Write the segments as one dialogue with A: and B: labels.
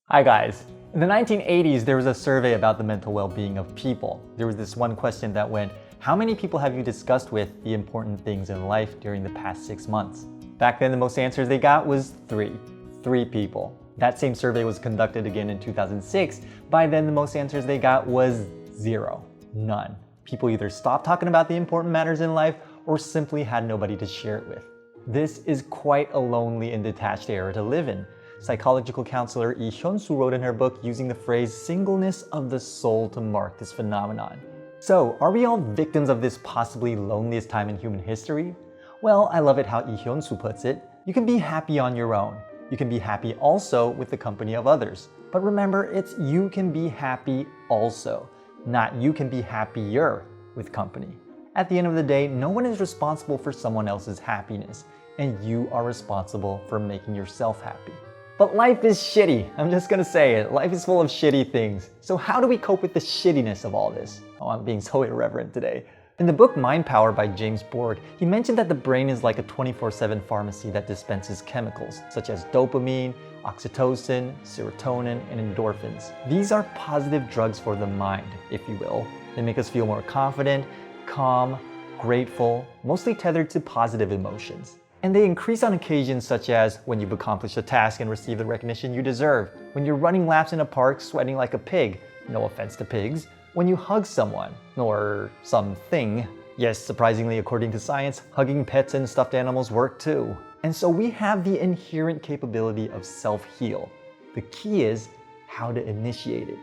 A: Hi guys. In the 1980s, there was a survey about the mental well-being of people. There was this one question that went, how many people have you discussed with the important things in life during the past 6 months? Back then, the most answers they got was 3. 3 people. That same survey was conducted again in 2006. By then, the most answers they got was 0. None. People either stopped talking about the important matters in life or simply had nobody to share it with. This is quite a lonely and detached era to live in. Psychological counselor Lee Hyun-soo wrote in her book using the phrase singleness of the soul to mark this phenomenon. So, are we all victims of this possibly loneliest time in human history? Well, I love it how Lee Hyun-soo puts it. You can be happy on your own. You can be happy also with the company of others. But remember, it's you can be happy also, not you can be happier with company. At the end of the day, no one is responsible for someone else's happiness, and you are responsible for making yourself happy. But life is shitty. I'm just gonna say it. Life is full of shitty things. So how do we cope with the shittiness of all this? Oh, I'm being so irreverent today. In the book Mind Power by James Borg, he mentioned that the brain is like a 24/7 pharmacy that dispenses chemicals such as dopamine, oxytocin, serotonin, and endorphins. These are positive drugs for the mind, if you will. They make us feel more confident, calm, grateful, mostly tethered to positive emotions. And they increase on occasions such as when you've accomplished a task and received the recognition you deserve, when you're running laps in a park sweating like a pig, no offense to pigs, when you hug someone, or something. Yes, surprisingly, according to science, hugging pets and stuffed animals work too. And so we have the inherent capability of self-heal. The key is how to initiate it.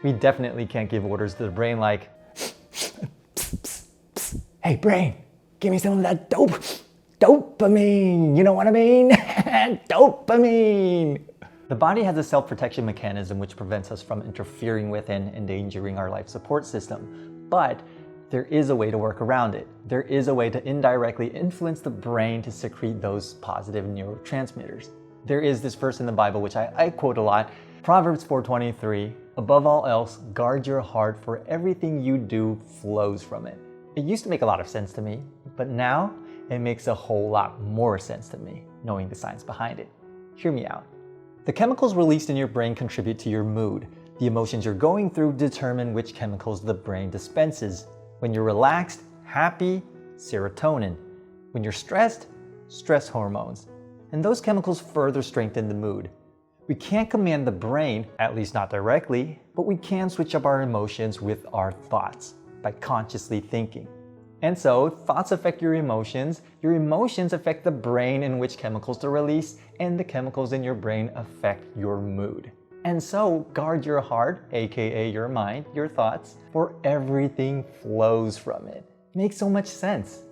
A: We definitely can't give orders to the brain like, hey brain, give me some of that dopamine, you know what I mean? Dopamine! The body has a self-protection mechanism which prevents us from interfering with and endangering our life support system. But there is a way to work around it. There is a way to indirectly influence the brain to secrete those positive neurotransmitters. There is this verse in the Bible which I quote a lot, Proverbs 4:23, above all else, guard your heart, for everything you do flows from it. It used to make a lot of sense to me, but now it makes a whole lot more sense to me, knowing the science behind it. Hear me out. The chemicals released in your brain contribute to your mood. The emotions you're going through determine which chemicals the brain dispenses. When you're relaxed, happy, serotonin. When you're stressed, stress hormones. And those chemicals further strengthen the mood. We can't command the brain, at least not directly, but we can switch up our emotions with our thoughts by consciously thinking. And so, thoughts affect your emotions affect the brain in which chemicals to release, and the chemicals in your brain affect your mood. And so, guard your heart, aka your mind, your thoughts, for everything flows from it. Makes so much sense.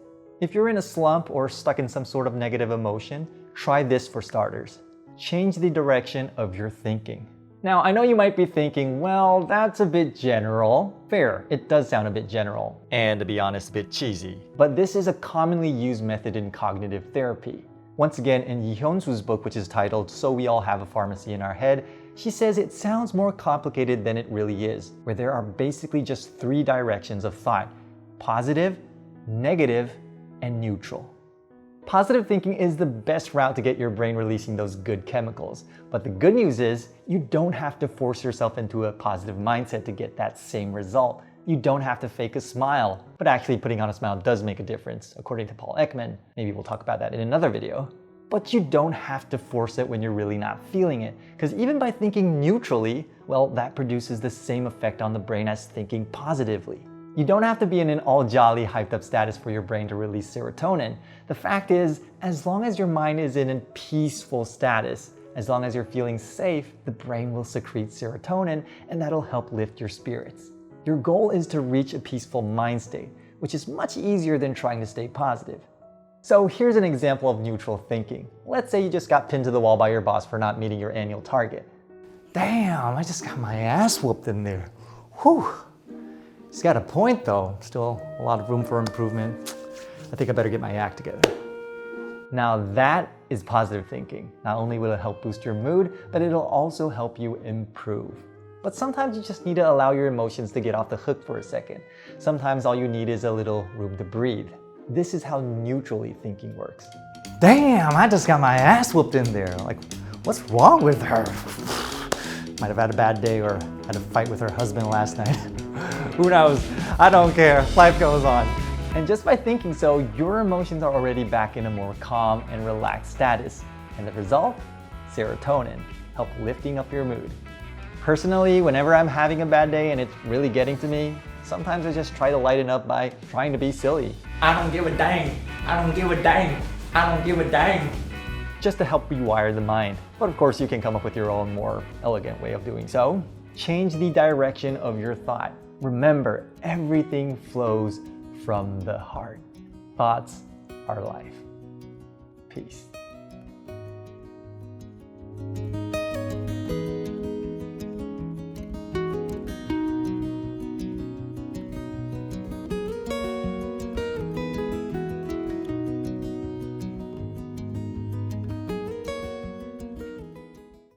A: If you're in a slump or stuck in some sort of negative emotion, try this for starters. Change the direction of your thinking. Now, I know you might be thinking, well, that's a bit general. Fair, it does sound a bit general, and to be honest, a bit cheesy. But this is a commonly used method in cognitive therapy. Once again, in Lee Hyun-soo's book, which is titled So We All Have a Pharmacy in Our Head, she says it sounds more complicated than it really is, where there are basically just 3 directions of thought: positive, negative, and neutral. Positive thinking is the best route to get your brain releasing those good chemicals. But the good news is, you don't have to force yourself into a positive mindset to get that same result. You don't have to fake a smile. But actually, putting on a smile does make a difference, according to Paul Ekman. Maybe we'll talk about that in another video. But you don't have to force it when you're really not feeling it. Because even by thinking neutrally, well, that produces the same effect on the brain as thinking positively. You don't have to be in an all jolly, hyped up status for your brain to release serotonin. The fact is, as long as your mind is in a peaceful status, as long as you're feeling safe, the brain will secrete serotonin, and that'll help lift your spirits. Your goal is to reach a peaceful mind state, which is much easier than trying to stay positive. So here's an example of neutral thinking. Let's say you just got pinned to the wall by your boss for not meeting your annual target. Damn, I just got my ass whooped in there. Whew. He's got a point though. Still a lot of room for improvement. I think I better get my act together. Now that is positive thinking. Not only will it help boost your mood, but it'll also help you improve. But sometimes you just need to allow your emotions to get off the hook for a second. Sometimes all you need is a little room to breathe. This is how neutrally thinking works. Damn, I just got my ass whooped in there. Like, what's wrong with her? might have had a bad day or had a fight with her husband last night. Who knows? I don't care. Life goes on. And just by thinking so, your emotions are already back in a more calm and relaxed status. And the result? Serotonin, help lifting up your mood. Personally, whenever I'm having a bad day and it's really getting to me, sometimes I just try to lighten up by trying to be silly.
B: I don't give a dang. I don't give a dang. I don't give a dang.
A: Just to help rewire the mind. But of course, you can come up with your own more elegant way of doing so. Change the direction of your thought. Remember, everything flows from the heart. Thoughts are life. Peace.